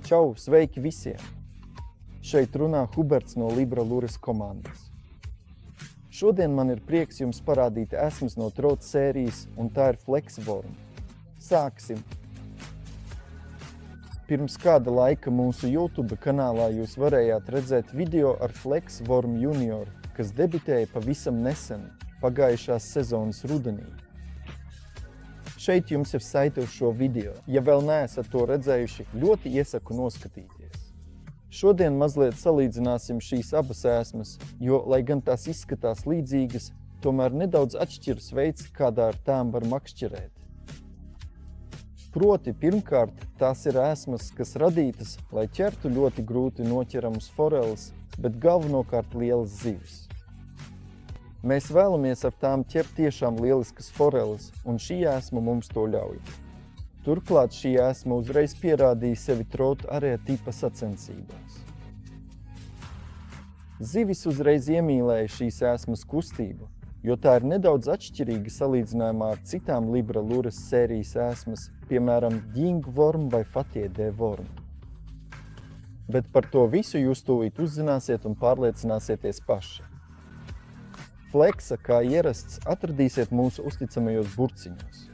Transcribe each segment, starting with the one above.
Čau, sveiki visiem! Šeit runā Huberts no Libra Lures komandas. Šodien man ir prieks jums parādīt esmas no Trout sērijas, un tā ir Flexworm. Sāksim! Pirms kāda laika mūsu YouTube kanālā jūs varējāt redzēt video ar Flexworm Junior, kas debitēja pavisam nesen, pagājušās sezonas rudenī. Šeit jums ir saite uz šo video. Ja vēl neesat to redzējuši, ļoti iesaku noskatīties. Šodien mazliet salīdzināsim šīs abas esmas, jo, lai gan tās izskatās līdzīgas, tomēr nedaudz atšķiras veids, kādā ar tām var makšķerēt. Proti, pirmkārt, tās ir esmas, kas radītas, lai ķertu ļoti grūti noķeramus foreles, bet galvenokārt lielas zivis. Mēs vēlamies ar tām ķert tiešām lieliskas foreles, un šī esma mums to ļauj. Turklāt šī esma uzreiz pierādīja sevi Trout arē tipa sacensībās. Zivis uzreiz iemīlēja šīs esmas kustību, jo tā ir nedaudz atšķirīga salīdzinājumā ar citām Libra Lures sērijas esmas, piemēram, Yingworm vai Fatie de Worm. Bet par to visu jūs tūlīt uzzināsiet un pārliecināsieties paši. Flexa, kā ierasts, atradīsiet mūsu uzticamajos burciņos.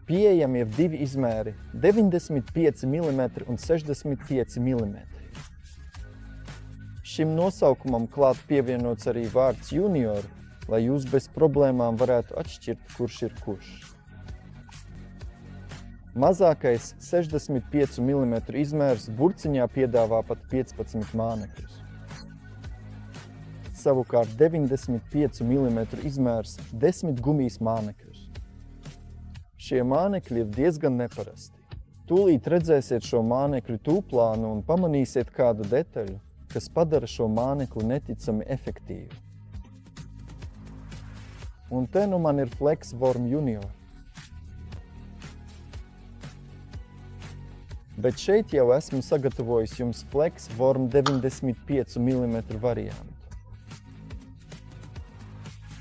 Pieejami ir divi izmēri – 95 mm un 65 mm. Šim nosaukumam klāt pievienots arī vārds junior, lai jūs bez problēmām varētu atšķirt, kurš ir kurš. Mazākais 65 mm izmērs burciņā piedāvā pat 15 mānekļus. Savukārt 95 mm izmērs 10 gumijas mānekļus. Šie mānekļi ir diezgan neparasti. Tūlīt redzēsiet šo mānekļu tūplānu un pamanīsiet kādu detaļu, kas padara šo mānekli neticami efektīvu. Un te nu man ir Flexworm Junior. Bet šeit jau esmu sagatavojis jums Flexworm 95 mm variantu.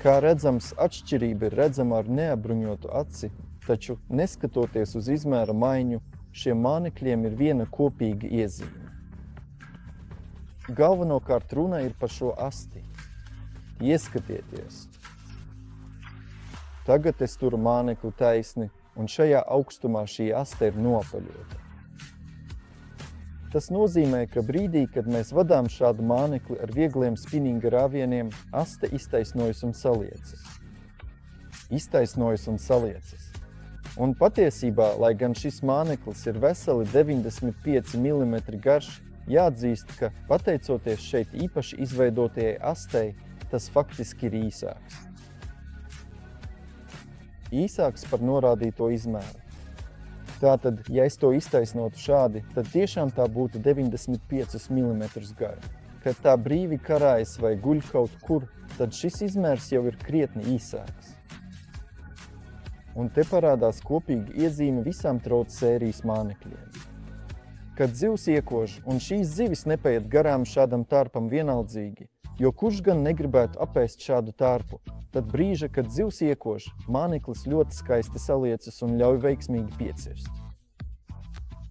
Kā redzams, atšķirība ir redzama ar neapbruņotu aci, taču, neskatoties uz izmēra maiņu, šiem mānekļiem ir viena kopīga iezīme. Galvenokārt runa ir par šo asti. Ieskatieties! Tagad es turu mānekli taisni, un šajā augstumā šī aste ir nopaļota. Tas nozīmē, ka brīdī, kad mēs vadām šādu mānekli ar viegliem spinninga rāvieniem, aste iztaisnojas un saliecas. Iztaisnojas un saliecas. Un patiesībā, lai gan šis māneklis ir veseli 95 mm garš, jāatzīst, ka, pateicoties šeit īpaši izveidotajai astei, tas faktiski ir īsāks. Īsāks par norādīto izmēru. Tātad, ja es to iztaisnotu šādi, tad tiešām tā būtu 95 mm gara. Kad tā brīvi karājas vai guļ kaut kur, tad šis izmērs jau ir krietni īsāks. Un te parādās kopīga iezīme visām Trout sērijas mānekļiem. Kad zivs iekož, un šīs zivis nepaiet garām šādam tārpam vienaldzīgi, jo kurš gan negribētu apēst šādu tārpu, tad brīža, kad zivs iekož, māneklis ļoti skaisti saliecas un ļauj veiksmīgi piecirst.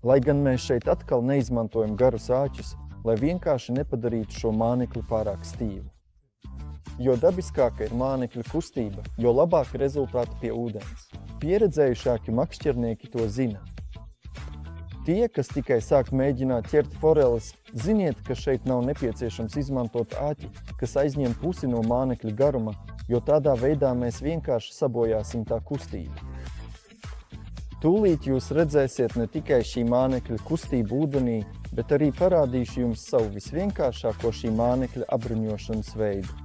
Lai gan mēs šeit atkal neizmantojam garus āķus, lai vienkārši nepadarītu šo mānekli pārāk stīvu. Jo dabiskāka ir mānekļa kustība, jo labāka rezultāti pie ūdens. Pieredzējušāki makšķernieki to zina. Tie, kas tikai sāk mēģināt ķert foreles, ziniet, ka šeit nav nepieciešams izmantot āķi, kas aizņem pusi no mānekļa garuma, jo tādā veidā mēs vienkārši sabojāsim tā kustību. Tūlīt jūs redzēsiet ne tikai šī mānekļa kustību ūdenī, bet arī parādīšu jums savu visvienkāršāko šī mānekļa apbruņošanas veidu.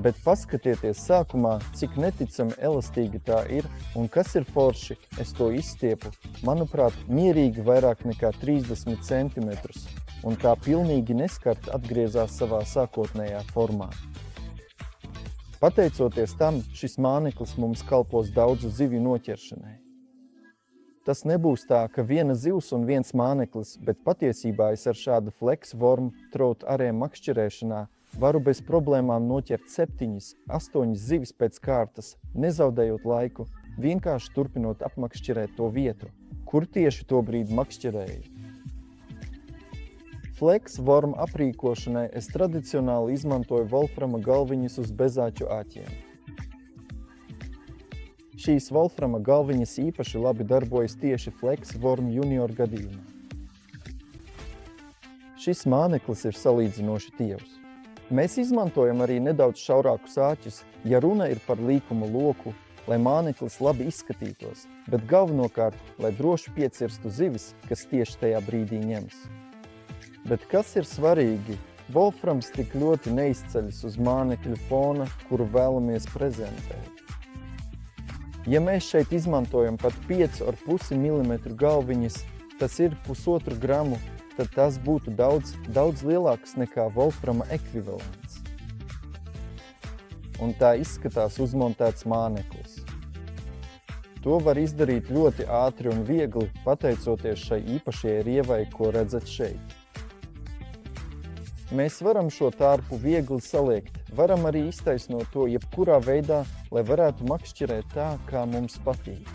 Bet paskatieties sākumā, cik neticami elastīga tā ir, un kas ir forši, es to izstiepu, manuprāt, mierīgi vairāk nekā 30 cm, un tā pilnīgi neskart atgriezās savā sākotnējā formā. Pateicoties tam, šis māneklis mums kalpos daudzu zivju noķeršanai. Tas nebūs tā, ka viena zivs un viens māneklis, bet patiesībā es ar šādu Flexworm Trout arē makšķerēšanā varu bez problēmām noķert 7, 8 zivis pēc kārtas, nezaudējot laiku, vienkārši turpinot apmakšķerēt to vietu, kur tieši to brīdi makšķerēju. Flex worm aprīkošanai es tradicionāli izmantoju volframa galviņas uz bezāķu āķiem. Šīs volframa galviņas īpaši labi darbojas tieši Flex worm junior gadījumā. Šis māneklis ir salīdzinoši tievs. Mēs izmantojam arī nedaudz šaurākus āķus, ja runa ir par līkuma loku, lai māneklis labi izskatītos, bet galvenokārt, lai droši piecirstu zivis, kas tieši tajā brīdī ņems. Bet kas ir svarīgi? Volframs tik ļoti neizceļas uz mānekļu fona, kuru vēlamies prezentēt. Ja mēs šeit izmantojam pat 5,5 mm galviņas, tas ir 1,5 gramu, tad tas būtu daudz lielāks nekā volframa ekvivalents. Un tā izskatās uzmontēts māneklis. To var izdarīt ļoti ātri un viegli, pateicoties šai īpašajai rievai, ko redzat šeit. Mēs varam šo tārpu viegli saliekt, varam arī iztaisnot to jebkurā veidā, lai varētu makšķerēt tā, kā mums patīk.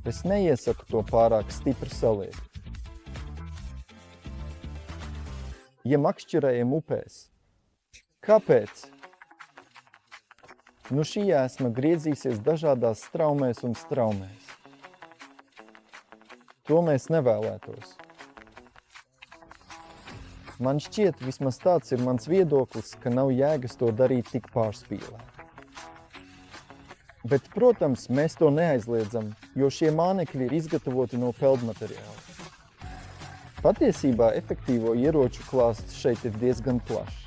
Es neiesaku to pārāk stipri saliekt. Ja makšķerējam upēs. Kāpēc? Nu šī ēsma griezīsies dažādās straumēs un straumēs. To mēs nevēlētos. Man šķiet, vismaz tāds ir mans viedoklis, ka nav jēgas to darīt tik pārspīlē. Bet, protams, mēs to neaizliedzam, jo šie mānekļi ir izgatavoti no peldmateriāla. Patiesībā efektīvo ieroču klāsts šeit ir diezgan plašs.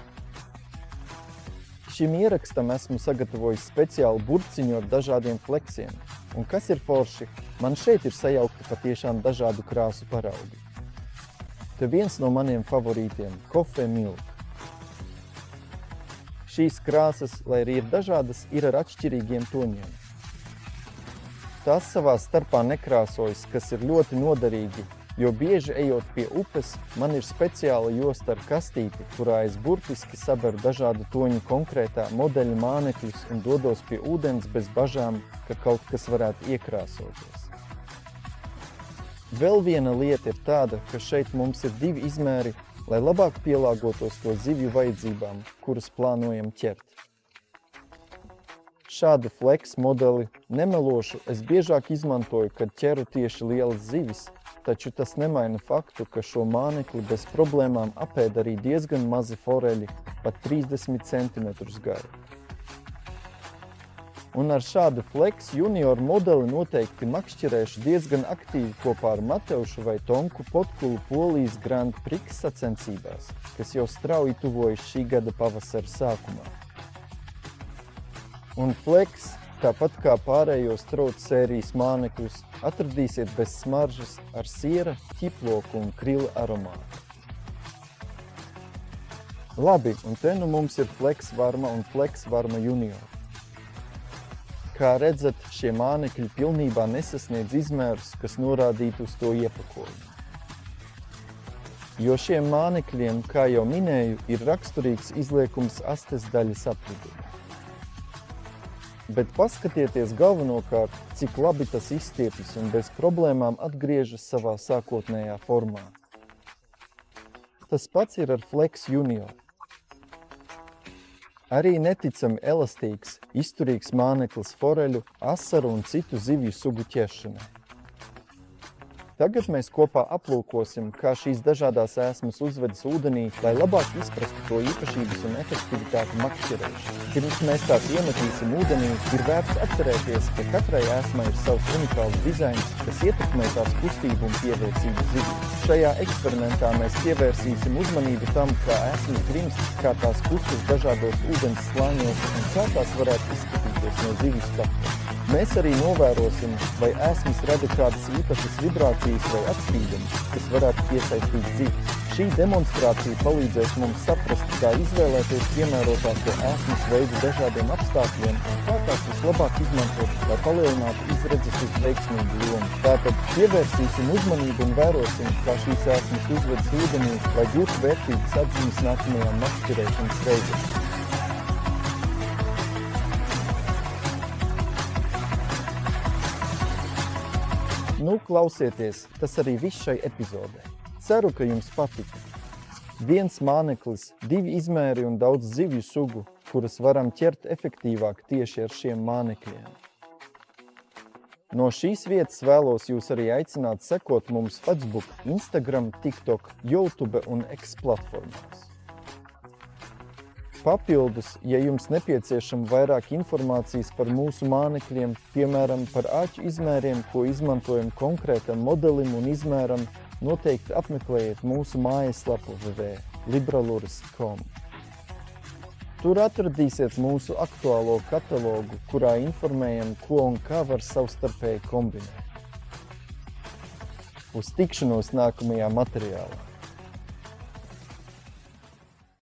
Šim ierakstam esmu sagatavojis speciālu burciņu ar dažādiem fleksiem. Un kas ir forši, man šeit ir sajaukti patiešām dažādu krāsu paraugi. Te viens no maniem favorītiem – Coffee Milk. Šīs krāsas, lai arī ir dažādas, ir ar atšķirīgiem toņiem. Tās savā starpā nekrāsojas, kas ir ļoti noderīgi, jo bieži ejot pie upes, man ir speciāla josta ar kastīti, kurā es burtiski saberu dažādu toņu konkrētā modeļa mānekļus un dodos pie ūdens bez bažām, ka kaut kas varētu iekrāsoties. Vēl viena lieta ir tāda, ka šeit mums ir 2 izmēri, lai labāk pielāgotos to zivju vajadzībām, kuras plānojam ķert. Šādu Flex modeli, nemelošu, es biežāk izmantoju, kad ķeru tieši lielas zivis, taču tas nemaina faktu, ka šo mānekli bez problēmām apēd arī diezgan mazi foreļi, pat 30 cm gari. Un ar šādu Flex junior modeli noteikti makšķerēšu diezgan aktīvi kopā ar Mateušu vai Tomku Potkulu Polijas Grand Prix sacensībās, kas jau strauji tuvojas šī gada pavasara sākumā. Un Flex, tāpat kā pārējos Trout sērijas mānekļus, atradīsiet bez smaržas ar siera, ķiploku un krila aromātu. Labi, un te nu mums ir Flex Varma un Flex Varma junior. Kā redzat, šie mānekļi pilnībā nesasniedz izmērus, kas norādītu uz to iepakojumu. Jo šiem mānekļiem, kā jau minēju, ir raksturīgs izliekums astes daļas apvidū. Bet paskatieties galvenokārt, cik labi tas izstiepjas un bez problēmām atgriežas savā sākotnējā formā. Tas pats ir ar Flex junior. Arī neticami elastīgs, izturīgs māneklis foreļu, asaru un citu zivju sugu ķeršanai. Tagad mēs kopā aplūkosim, kā šīs dažādās ēsmas uzvedas ūdenī, lai labāk izprastu to īpašības un efektivitāti makšķerēšanā. Pirms mēs tās iemetīsim ūdenī, ir vērts atcerēties, ka katrai ēsmai ir savs unikāls dizains, kas ietekmē tās kustību un pievilcību zivīm. Šajā eksperimentā mēs pievērsīsim uzmanību tam, kā ēsmas grimst, kā tās kustas dažādos ūdens slāņos un kā tās varētu izskatīties no zivju skatu. Mēs arī novērosim, vai ēsmas rada kādas īpašas vibrācijas vai atspīdumus, kas varētu piesaistīt zivis. Šī demonstrācija palīdzēs mums saprast, kā izvēlēties piemērotāko ēsmas veidu dažādiem apstākļiem un kā tās vislabāk izmantot, lai palielinātu izredzes uz veiksmīgu jomu. Tātad pievērsīsim uzmanību un vērosim, kā šīs ēsmas uzvedas ūdenī, lai gūtu vērtīgas atziņas nākamajām makšķerēšanas reizēm. Nu, klausieties, tas arī viss šai epizodē. Ceru, ka jums patika. 1 māneklis, 2 izmēri un daudz zivju sugu, kuras varam ķert efektīvāk tieši ar šiem mānekļiem. No šīs vietas vēlos jūs arī aicināt sekot mums Facebook, Instagram, TikTok, YouTube un X platformās. Papildus, ja jums nepieciešama vairāk informācijas par mūsu mānekļiem, piemēram, par āķu izmēriem, ko izmantojam konkrētam modelim un izmēram, noteikti apmeklējiet mūsu mājaslapu www.libralures.com. Tur atradīsiet mūsu aktuālo katalogu, kurā informējam, ko un kā var savstarpēji kombinēt. Uz tikšanos nākamajā materiālā!